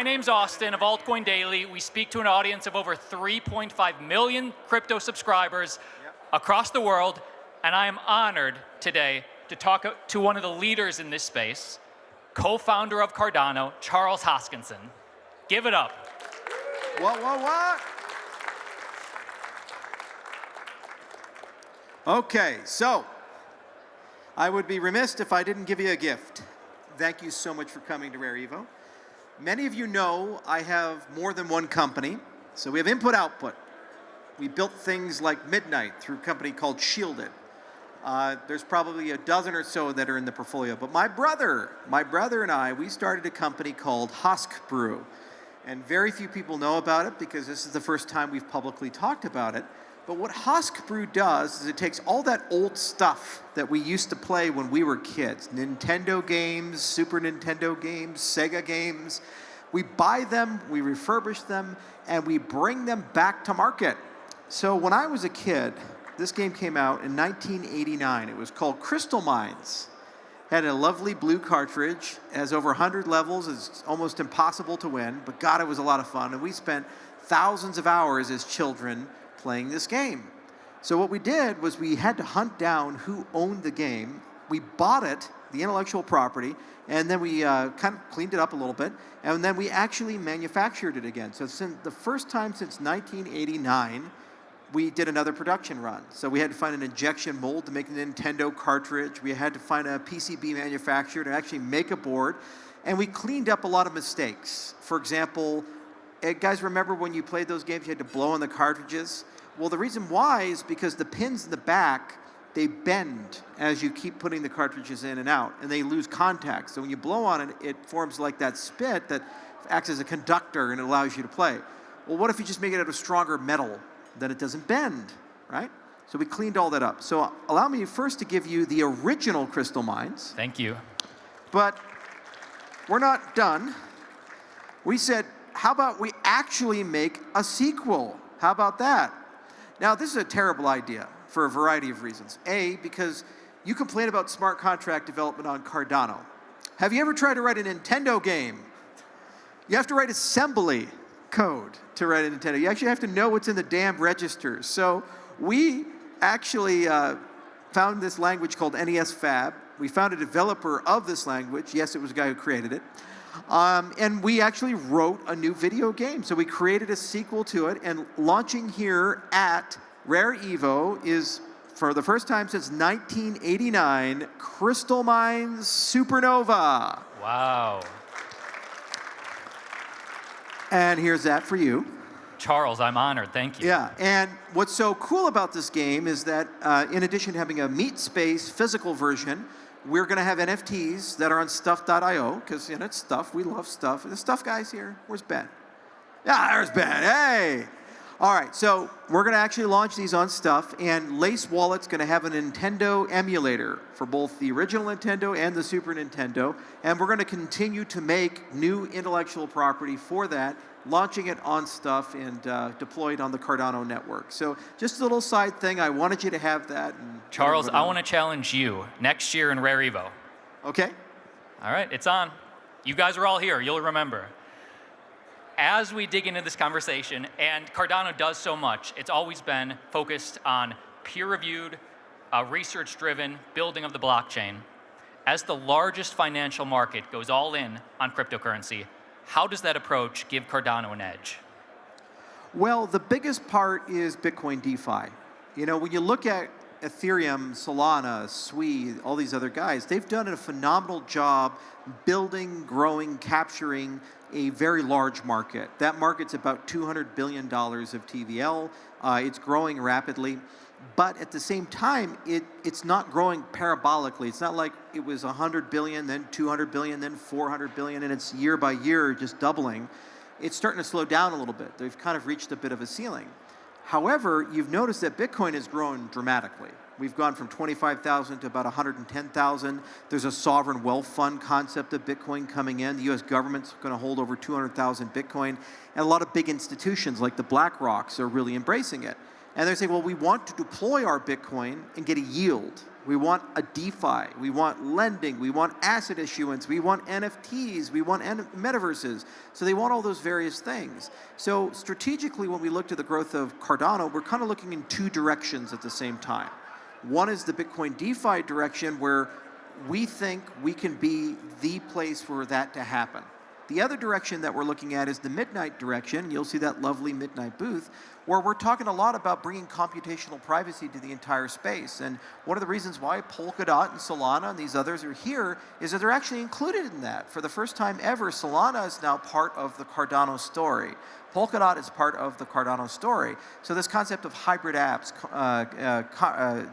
My name's Austin of Altcoin Daily. We speak to an audience of over 3.5 million crypto subscribers across the world, and I am honored today to talk to one of the leaders in this space, co-founder of Cardano, Charles Hoskinson. Give it up. What? Okay, so I would be remiss if I didn't give you a gift. Thank you so much for coming to Rare Evo. Many of you know I have more than one company. So we have input-output. We built things like Midnight through a company called Shielded. There's probably a dozen or so that are in the portfolio. But my brother and I, we started a company called Husk Brew. And very few people know about it because this is the first time we've publicly talked about it. But what Husk Brew does is it takes all that old stuff that we used to play when we were kids, Nintendo games, Super Nintendo games, Sega games. We buy them, we refurbish them, and we bring them back to market. So when I was a kid, this game came out in 1989. It was called Crystal Mines. Had a lovely blue cartridge, has over 100 levels, it's almost impossible to win, but God, it was a lot of fun. And we spent thousands of hours as children playing this game. So what we did was we had to hunt down who owned the game. We bought it, the intellectual property, and then we kind of cleaned it up a little bit, and then we actually manufactured it again. So since the first time since 1989, we did another production run. So we had to find an injection mold to make a Nintendo cartridge. We had to find a PCB manufacturer to actually make a board, and we cleaned up a lot of mistakes. For example, guys, remember when you played those games, you had to blow on the cartridges? Well, the reason why is because the pins in the back, they bend as you keep putting the cartridges in and out, and they lose contact. So when you blow on it, it forms like that spit that acts as a conductor and it allows you to play. Well, what if you just make it out of stronger metal? Then it doesn't bend, right? So we cleaned all that up. So allow me first to give you the original Crystal Mines. Thank you. But we're not done. We said, how about we actually make a sequel? How about that? Now, this is a terrible idea for a variety of reasons. A, because you complain about smart contract development on Cardano. Have you ever tried to write a Nintendo game? You have to write assembly code to write a Nintendo. You actually have to know what's in the damn registers. So we actually found this language called NES Fab. We found a developer of this language. Yes, it was a guy who created it. And we actually wrote a new video game. So we created a sequel to it, and launching here at Rare Evo is, for the first time since 1989, Crystal Mines Supernova. Wow. And here's that for you. Charles, I'm honored. Thank you. Yeah, and what's so cool about this game is that in addition to having a meat space physical version, we're going to have NFTs that are on stuff.io, because it's stuff. We love stuff. The stuff guys here. Where's Ben? Yeah, there's Ben. Hey! All right, so we're going to actually launch these on stuff, and Lace Wallet's going to have a Nintendo emulator for both the original Nintendo and the Super Nintendo, and we're going to continue to make new intellectual property for that, launching it on stuff and deployed on the Cardano network. So just a little side thing. I wanted you to have that. And Charles, I want to challenge you next year in Rare Evo. Okay. All right, it's on. You guys are all here. You'll remember. As we dig into this conversation, and Cardano does so much, it's always been focused on peer-reviewed, research-driven building of the blockchain. As the largest financial market goes all in on cryptocurrency, how does that approach give Cardano an edge? Well, the biggest part is Bitcoin DeFi. When you look at Ethereum, Solana, Sui, all these other guys, they've done a phenomenal job building, growing, capturing a very large market. That market's about $200 billion of TVL. It's growing rapidly. But at the same time, it's not growing parabolically. It's not like it was 100 billion, then 200 billion, then 400 billion, and it's year by year just doubling. It's starting to slow down a little bit. They've kind of reached a bit of a ceiling. However, you've noticed that Bitcoin has grown dramatically. We've gone from 25,000 to about 110,000. There's a sovereign wealth fund concept of Bitcoin coming in. The US government's going to hold over 200,000 Bitcoin. And a lot of big institutions like the BlackRocks are really embracing it. And they're saying, well, we want to deploy our Bitcoin and get a yield. We want a DeFi. We want lending. We want asset issuance. We want NFTs. We want metaverses. So they want all those various things. So strategically, when we looked at the growth of Cardano, we're kind of looking in two directions at the same time. One is the Bitcoin DeFi direction, where we think we can be the place for that to happen. The other direction that we're looking at is the midnight direction. You'll see that lovely midnight booth, where we're talking a lot about bringing computational privacy to the entire space. And one of the reasons why Polkadot and Solana and these others are here is that they're actually included in that. For the first time ever, Solana is now part of the Cardano story. Polkadot is part of the Cardano story. So this concept of hybrid apps,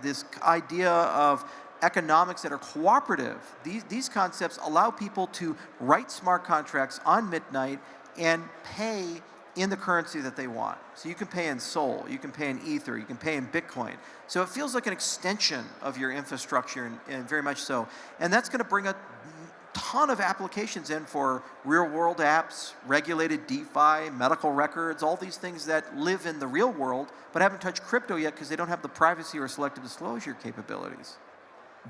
this idea of economics that are cooperative, these concepts allow people to write smart contracts on midnight and pay in the currency that they want. So you can pay in Sol, you can pay in Ether, you can pay in Bitcoin. So it feels like an extension of your infrastructure, and very much so. And that's going to bring a ton of applications in for real-world apps, regulated DeFi, medical records, all these things that live in the real world but haven't touched crypto yet because they don't have the privacy or selective disclosure capabilities.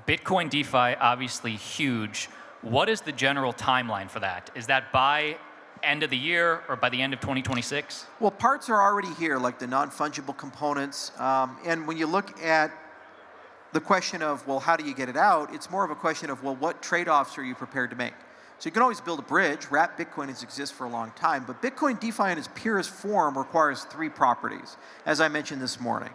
Bitcoin DeFi, obviously huge. What is the general timeline for that? Is that by end of the year or by the end of 2026? Well, parts are already here, like the non-fungible components. And when you look at the question of, well, how do you get it out? It's more of a question of, well, what trade-offs are you prepared to make? So you can always build a bridge. Wrapped Bitcoin has existed for a long time, but Bitcoin DeFi in its purest form requires three properties, as I mentioned this morning.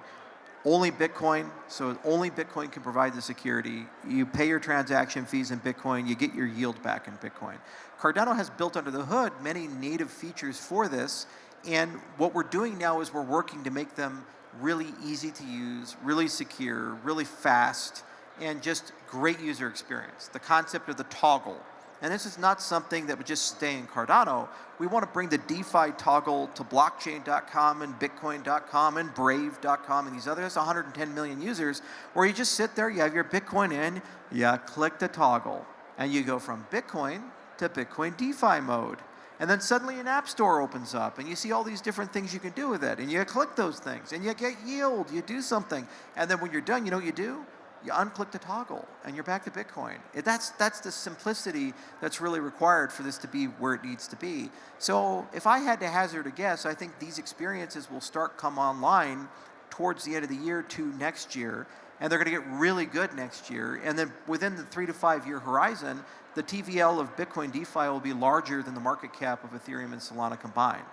Only Bitcoin, so only Bitcoin can provide the security. You pay your transaction fees in Bitcoin, you get your yield back in Bitcoin. Cardano has built under the hood many native features for this, and what we're doing now is we're working to make them really easy to use, really secure, really fast, and just great user experience. The concept of the toggle. And this is not something that would just stay in Cardano. We want to bring the DeFi toggle to blockchain.com and bitcoin.com and brave.com and these others, 110 million users, where you just sit there, you have your Bitcoin in, you click the toggle, and you go from Bitcoin to Bitcoin DeFi mode. And then suddenly an app store opens up, and you see all these different things you can do with it, and you click those things, and you get yield, you do something. And then when you're done, you know what you do? You unclick the toggle, and you're back to Bitcoin. That's the simplicity that's really required for this to be where it needs to be. So if I had to hazard a guess, I think these experiences will start come online towards the end of the year to next year, and they're going to get really good next year. And then within the 3 to 5 year horizon, the TVL of Bitcoin DeFi will be larger than the market cap of Ethereum and Solana combined.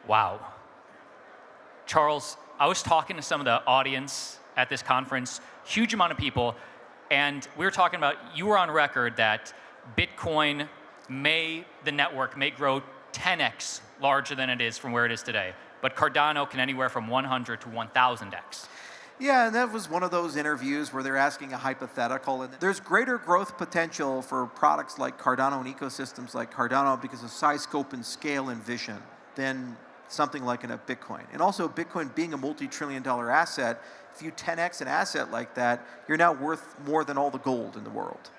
Wow. Charles, I was talking to some of the audience at this conference, huge amount of people, and we were talking about, you were on record that Bitcoin the network may grow 10x larger than it is from where it is today, but Cardano can anywhere from 100 to 1,000x. Yeah, and that was one of those interviews where they're asking a hypothetical, and there's greater growth potential for products like Cardano and ecosystems like Cardano because of size, scope, and scale and vision than something like in a Bitcoin. And also Bitcoin being a multi-trillion-dollar asset, if you 10x an asset like that, you're now worth more than all the gold in the world.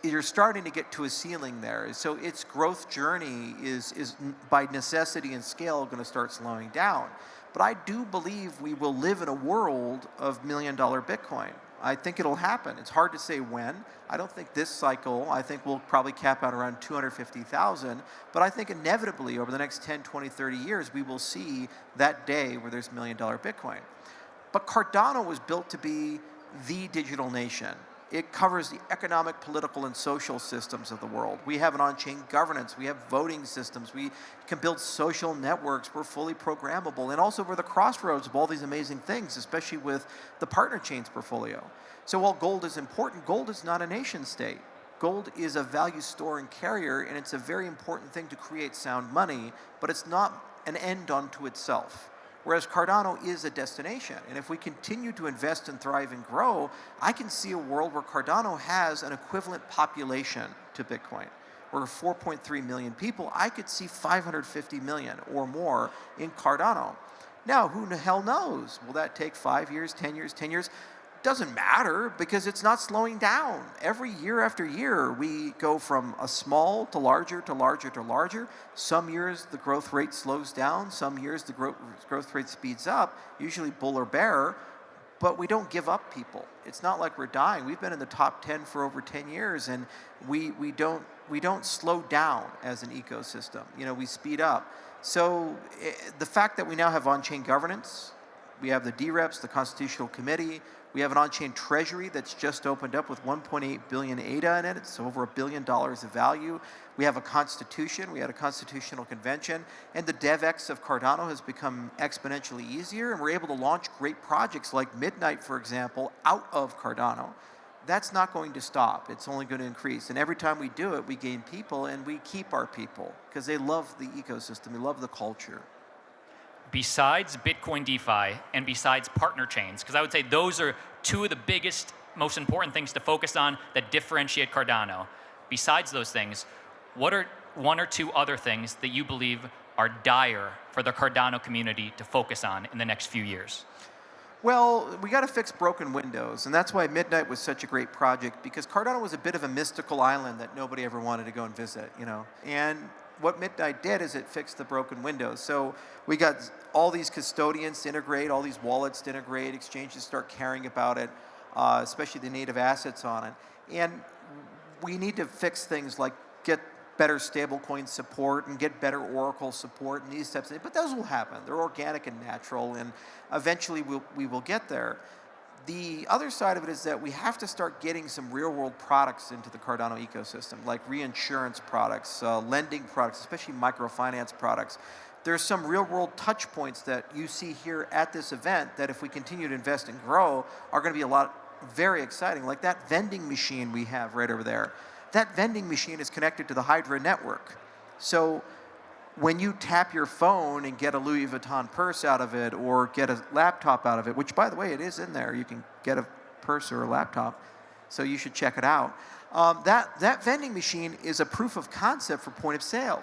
You're starting to get to a ceiling there. So its growth journey is by necessity and scale going to start slowing down. But I do believe we will live in a world of $1 million Bitcoin. I think it'll happen. It's hard to say when. I don't think this cycle, I think we'll probably cap out around 250,000. But I think inevitably over the next 10, 20, 30 years, we will see that day where there's $1 million Bitcoin. But Cardano was built to be the digital nation. It covers the economic, political, and social systems of the world. We have an on-chain governance. We have voting systems. We can build social networks. We're fully programmable. And also we're the crossroads of all these amazing things, especially with the partner chains portfolio. So while gold is important, gold is not a nation state. Gold is a value store and carrier, and it's a very important thing to create sound money, but it's not an end unto itself. Whereas Cardano is a destination. And if we continue to invest and thrive and grow, I can see a world where Cardano has an equivalent population to Bitcoin. We're 4.3 million people. I could see 550 million or more in Cardano. Now, who the hell knows? Will that take 5 years, 10 years, 10 years? Doesn't matter because it's not slowing down. Every year after year, we go from a small to larger to larger to larger. Some years the growth rate slows down. Some years the growth rate speeds up, usually bull or bear. but we don't give up people. It's not like we're dying. We've been in the top 10 for over 10 years, and we don't slow down as an ecosystem. We speed up. So the fact that we now have on-chain governance, we have the DREPs, the Constitutional Committee, we have an on-chain Treasury that's just opened up with 1.8 billion ADA in it. It's over $1 billion of value. We have a constitution. We had a constitutional convention. And the DevX of Cardano has become exponentially easier. And we're able to launch great projects like Midnight, for example, out of Cardano. That's not going to stop. It's only going to increase. And every time we do it, we gain people and we keep our people because they love the ecosystem. They love the culture. Besides Bitcoin DeFi and besides partner chains, because I would say those are two of the biggest, most important things to focus on that differentiate Cardano. Besides those things, what are one or two other things that you believe are dire for the Cardano community to focus on in the next few years? Well, we got to fix broken windows, and that's why Midnight was such a great project, because Cardano was a bit of a mystical island that nobody ever wanted to go and visit, And what Midnight did is it fixed the broken windows. So we got all these custodians to integrate, all these wallets to integrate, exchanges start caring about it, especially the native assets on it. And we need to fix things like get better stablecoin support and get better Oracle support and these types of things. But those will happen. They're organic and natural, and eventually we will get there. The other side of it is that we have to start getting some real-world products into the Cardano ecosystem, like reinsurance products, lending products, especially microfinance products. There's some real-world touch points that you see here at this event that if we continue to invest and grow are going to be very exciting, like that vending machine we have right over there. That vending machine is connected to the Hydra network. So when you tap your phone and get a Louis Vuitton purse out of it or get a laptop out of it, which, by the way, it is in there. You can get a purse or a laptop, so you should check it out. That vending machine is a proof of concept for point of sale.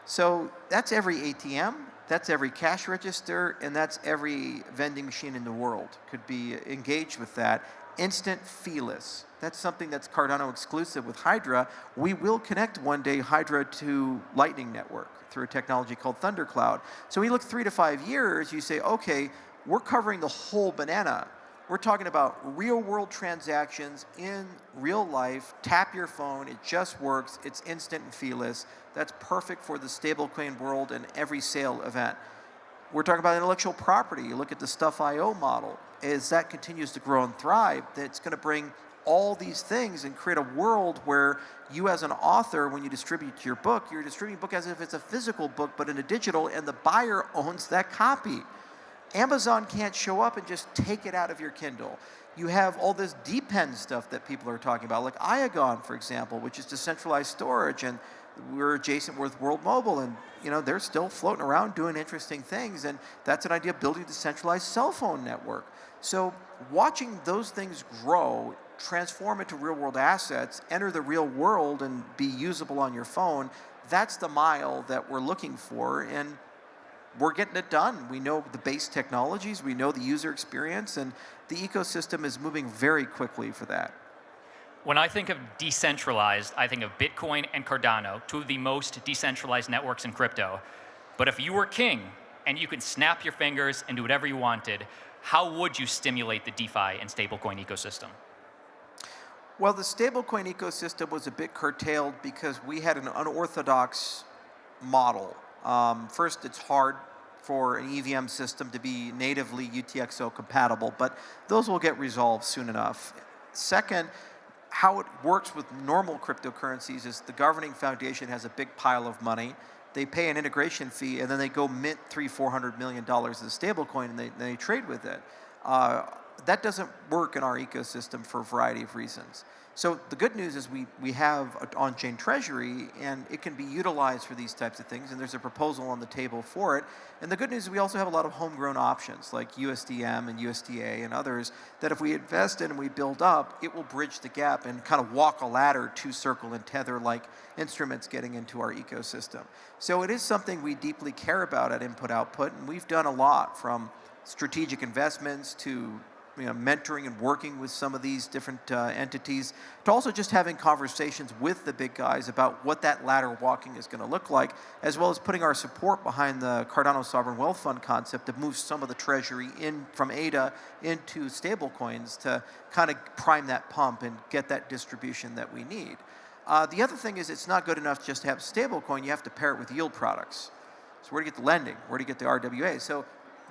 So that's every ATM, that's every cash register, and that's every vending machine in the world could be engaged with that. Instant feeless. That's something that's Cardano exclusive with Hydra. We will connect one day Hydra to Lightning Network through a technology called Thundercloud. So we look 3 to 5 years, you say, okay, we're covering the whole banana. We're talking about real world transactions in real life. Tap your phone, it just works, it's instant and feeless. That's perfect for the stablecoin world and every sale event. We're talking about intellectual property. You look at the Stuff.io model. As that continues to grow and thrive, that's going to bring all these things and create a world where you as an author, when you distribute your book, you're distributing a book as if it's a physical book, but in a digital, and the buyer owns that copy. Amazon can't show up and just take it out of your Kindle. You have all this depend stuff that people are talking about, like Iagon, for example, which is decentralized storage, and we're adjacent with World Mobile, and they're still floating around doing interesting things, and that's an idea of building a decentralized cell phone network. So watching those things grow, transform into real-world assets, enter the real world and be usable on your phone, that's the mile that we're looking for, and we're getting it done. We know the base technologies, we know the user experience, and the ecosystem is moving very quickly for that. When I think of decentralized, I think of Bitcoin and Cardano, two of the most decentralized networks in crypto. But if you were king and you could snap your fingers and do whatever you wanted, how would you stimulate the DeFi and stablecoin ecosystem? Well, the stablecoin ecosystem was a bit curtailed because we had an unorthodox model. First, it's hard for an EVM system to be natively UTXO compatible, but those will get resolved soon enough. Second, how it works with normal cryptocurrencies is the governing foundation has a big pile of money. They pay an integration fee, and then they go mint $300-400 million of the stablecoin, and they trade with it. That doesn't work in our ecosystem for a variety of reasons. So the good news is we have an on-chain treasury, and it can be utilized for these types of things, and there's a proposal on the table for it. And the good news is we also have a lot of homegrown options like USDM and USDA and others that if we invest in and we build up, it will bridge the gap and kind of walk a ladder to Circle and Tether like instruments getting into our ecosystem. So it is something we deeply care about at Input Output, and we've done a lot from strategic investments to mentoring and working with some of these different entities, to also just having conversations with the big guys about what that ladder walking is going to look like, as well as putting our support behind the Cardano Sovereign Wealth Fund concept to move some of the treasury in from ADA into stablecoins to kind of prime that pump and get that distribution that we need. The other thing is it's not good enough just to have stablecoin, you have to pair it with yield products. So where do you get the lending? Where do you get the RWA? So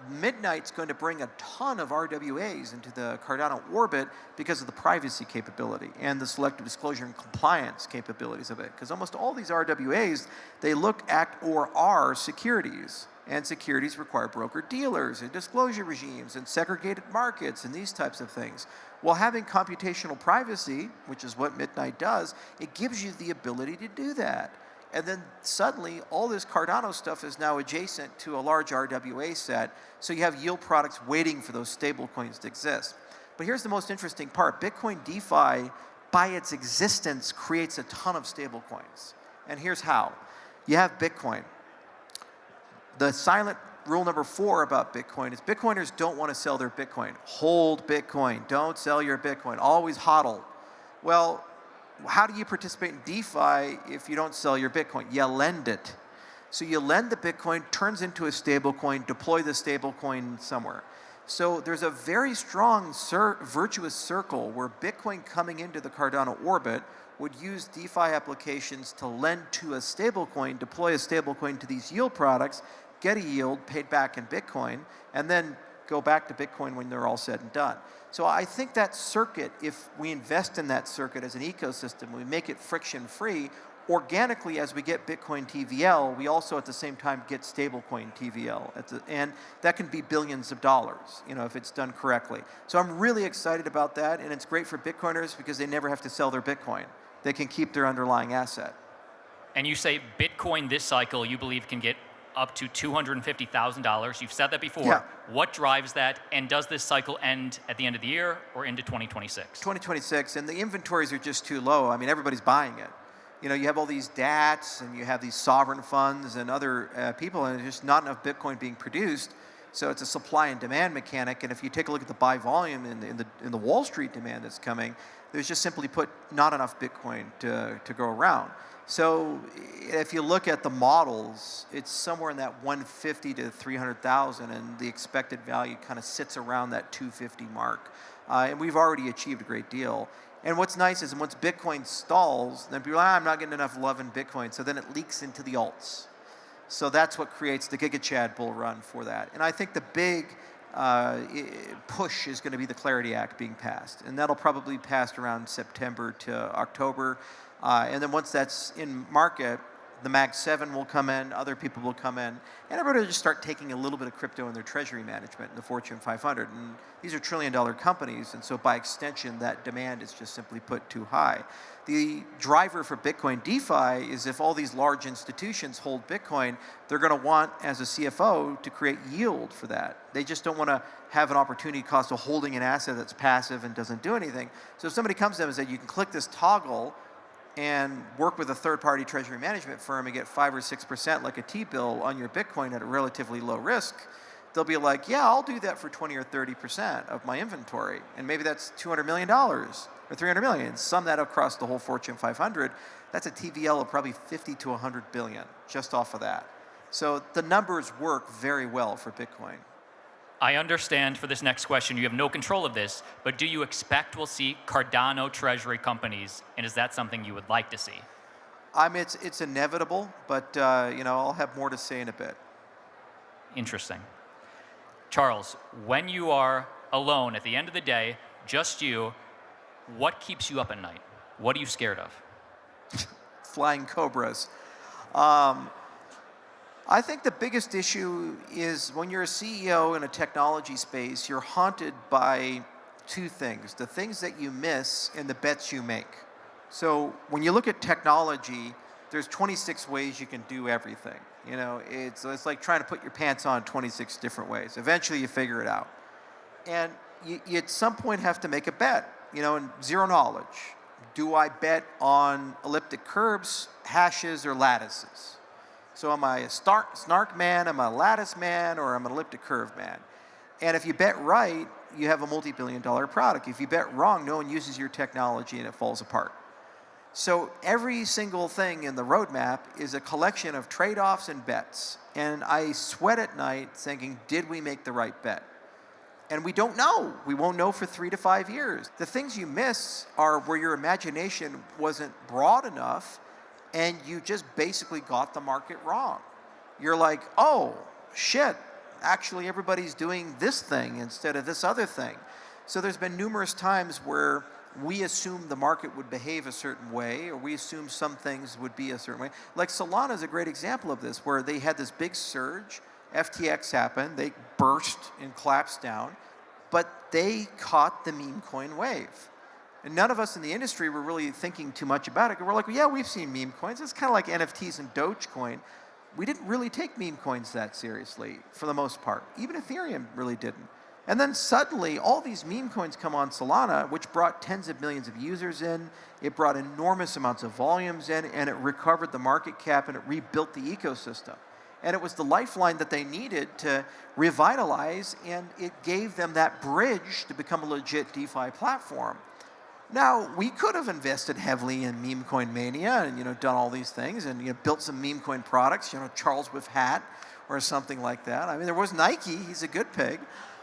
Midnight's going to bring a ton of RWAs into the Cardano orbit because of the privacy capability and the selective disclosure and compliance capabilities of it. Because almost all these RWAs, they look, act, or are securities. And securities require broker-dealers and disclosure regimes and segregated markets and these types of things. Well, having computational privacy, which is what Midnight does, it gives you the ability to do that. And then suddenly, all this Cardano stuff is now adjacent to a large RWA set, so you have yield products waiting for those stable coins to exist. But here's the most interesting part. Bitcoin DeFi, by its existence, creates a ton of stable coins. And here's how. You have Bitcoin. The silent rule number 4 about Bitcoin is Bitcoiners don't want to sell their Bitcoin. Hold Bitcoin. Don't sell your Bitcoin. Always hodl. Well, how do you participate in DeFi if you don't sell your Bitcoin? You lend it. So you lend the Bitcoin, turns into a stable coin, deploy the stable coin somewhere. So there's a very strong virtuous circle where Bitcoin coming into the Cardano orbit would use DeFi applications to lend to a stable coin, deploy a stable coin to these yield products, get a yield paid back in Bitcoin, and then go back to Bitcoin when they're all said and done. So I think that circuit, if we invest in that circuit as an ecosystem, we make it friction-free, organically as we get Bitcoin TVL, we also at the same time get stablecoin TVL. And that can be billions of dollars, if it's done correctly. So I'm really excited about that, and it's great for Bitcoiners because they never have to sell their Bitcoin. They can keep their underlying asset. And you say Bitcoin this cycle you believe can get up to $250,000. You've said that before. Yeah. What drives that? And does this cycle end at the end of the year or into 2026? 2026, and the inventories are just too low. I mean, everybody's buying it. You have all these DATs, and you have these sovereign funds and other people, and there's just not enough Bitcoin being produced. So it's a supply and demand mechanic. And if you take a look at the buy volume in the Wall Street demand that's coming, there's just simply put not enough Bitcoin to go around. So if you look at the models, it's somewhere in that 150 to 300,000, and the expected value kind of sits around that 250 mark. And we've already achieved a great deal. And what's nice is once Bitcoin stalls, then people are like, I'm not getting enough love in Bitcoin. So then it leaks into the alts. So that's what creates the GigaChad bull run for that. And I think the big push is going to be the Clarity Act being passed. And that'll probably be passed around September to October. And then once that's in market, the Mag 7 will come in, other people will come in, and everybody will just start taking a little bit of crypto in their treasury management in the Fortune 500. And these are trillion-dollar companies, and so by extension, that demand is just simply put too high. The driver for Bitcoin DeFi is if all these large institutions hold Bitcoin, they're going to want, as a CFO, to create yield for that. They just don't want to have an opportunity cost of holding an asset that's passive and doesn't do anything. So if somebody comes to them and says, you can click this toggle and work with a third-party treasury management firm and get 5 or 6% like a T-bill on your Bitcoin at a relatively low risk, they'll be like, yeah, I'll do that for 20 or 30% of my inventory. And maybe that's $200 million or $300 million. Sum that across the whole Fortune 500, that's a TVL of probably 50 to 100 billion just off of that. So the numbers work very well for Bitcoin. I understand for this next question you have no control of this, but do you expect we'll see Cardano treasury companies, and is that something you would like to see? It's inevitable, but I'll have more to say in a bit. Interesting. Charles, when you are alone at the end of the day, just you, what keeps you up at night? What are you scared of? Flying cobras. I think the biggest issue is when you're a CEO in a technology space, you're haunted by two things: the things that you miss and the bets you make. So when you look at technology, there's 26 ways you can do everything. It's like trying to put your pants on 26 different ways. Eventually you figure it out. And you at some point have to make a bet, in zero knowledge. Do I bet on elliptic curves, hashes, or lattices? So am I a snark man, am I a lattice man, or am I an elliptic curve man? And if you bet right, you have a multi-billion-dollar product. If you bet wrong, no one uses your technology and it falls apart. So every single thing in the roadmap is a collection of trade-offs and bets. And I sweat at night thinking, did we make the right bet? And we don't know. We won't know for 3 to 5 years. The things you miss are where your imagination wasn't broad enough and you just basically got the market wrong. You're like, oh, shit, actually everybody's doing this thing instead of this other thing. So there's been numerous times where we assumed the market would behave a certain way, or we assumed some things would be a certain way. Like Solana is a great example of this, where they had this big surge, FTX happened, they burst and collapsed down, but they caught the meme coin wave. And none of us in the industry were really thinking too much about it. We're like, well, yeah, we've seen meme coins. It's kind of like NFTs and Dogecoin. We didn't really take meme coins that seriously for the most part. Even Ethereum really didn't. And then suddenly, all these meme coins come on Solana, which brought tens of millions of users in. It brought enormous amounts of volumes in, and it recovered the market cap, and it rebuilt the ecosystem. And it was the lifeline that they needed to revitalize, and it gave them that bridge to become a legit DeFi platform. Now, we could have invested heavily in meme coin mania and done all these things and built some meme coin products, Charles with hat or something like that. I mean, there was Nike, he's a good pig.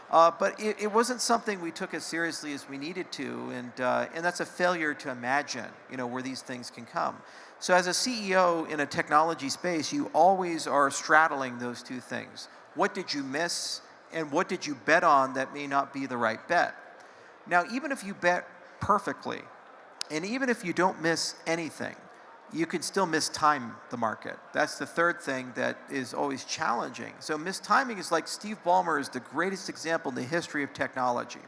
But it wasn't something we took as seriously as we needed to, and that's a failure to imagine, where these things can come. So as a CEO in a technology space, you always are straddling those two things. What did you miss, and what did you bet on that may not be the right bet? Now, even if you bet perfectly, and even if you don't miss anything, you can still mistime the market. That's the third thing that is always challenging. So mistiming is like Steve Ballmer is the greatest example in the history of technology.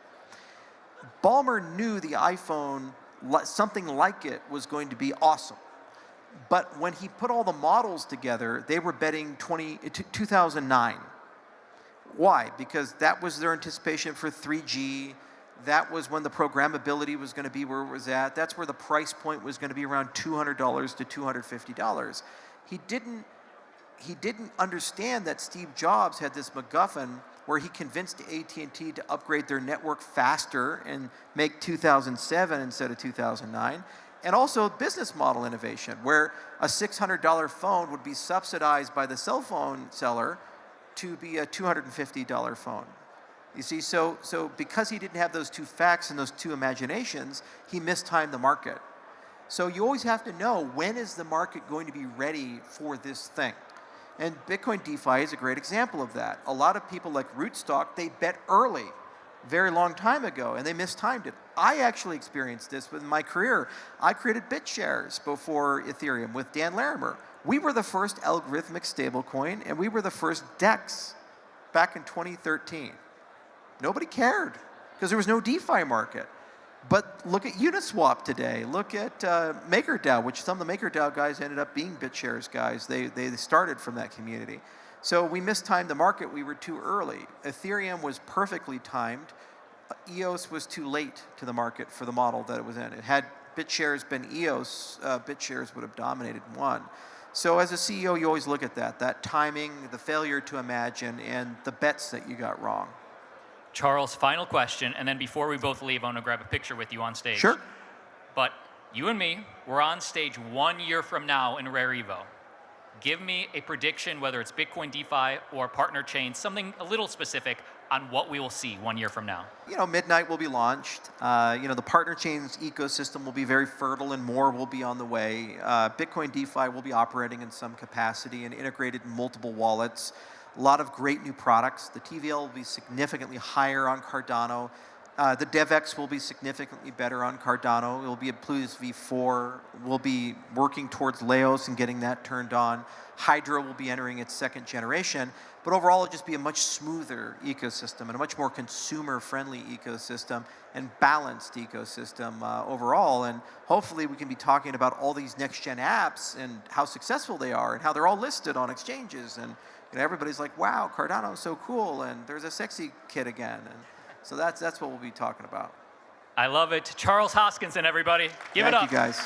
Ballmer knew the iPhone, something like it, was going to be awesome. But when he put all the models together, they were betting 2009. Why? Because that was their anticipation for 3G. That was when the programmability was going to be where it was at. That's where the price point was going to be around $200 to $250. He didn't understand that Steve Jobs had this MacGuffin where he convinced AT&T to upgrade their network faster and make 2007 instead of 2009. And also business model innovation, where a $600 phone would be subsidized by the cell phone seller to be a $250 phone. You see, so because he didn't have those two facts and those two imaginations, he mistimed the market. So you always have to know, when is the market going to be ready for this thing? And Bitcoin DeFi is a great example of that. A lot of people like Rootstock, they bet early, very long time ago, and they mistimed it. I actually experienced this with my career. I created BitShares before Ethereum with Dan Larimer. We were the first algorithmic stablecoin, and we were the first DEX back in 2013. Nobody cared because there was no DeFi market. But look at Uniswap today. Look at MakerDAO, which some of the MakerDAO guys ended up being BitShares guys. They started from that community. So we mistimed the market. We were too early. Ethereum was perfectly timed. EOS was too late to the market for the model that it was in. It had BitShares been EOS, BitShares would have dominated and won. So as a CEO, you always look at that timing, the failure to imagine, and the bets that you got wrong. Charles, final question, and then before we both leave, I want to grab a picture with you on stage. Sure. But you and me, we're on stage 1 year from now in Rare Evo. Give me a prediction, whether it's Bitcoin DeFi or partner chain, something a little specific on what we will see 1 year from now. Midnight will be launched. The partner chains ecosystem will be very fertile and more will be on the way. Bitcoin DeFi will be operating in some capacity and integrated in multiple wallets. A lot of great new products. The TVL will be significantly higher on Cardano. The DevX will be significantly better on Cardano. It will be a Plus V4. We'll be working towards Leos and getting that turned on. Hydra will be entering its second generation. But overall, it'll just be a much smoother ecosystem and a much more consumer-friendly ecosystem and balanced ecosystem overall. And hopefully, we can be talking about all these next-gen apps and how successful they are and how they're all listed on exchanges. And everybody's like, wow, Cardano is so cool, and there's a sexy kid again. And so that's what we'll be talking about. I love it. Charles Hoskinson, everybody. Give it up. Thank you, guys.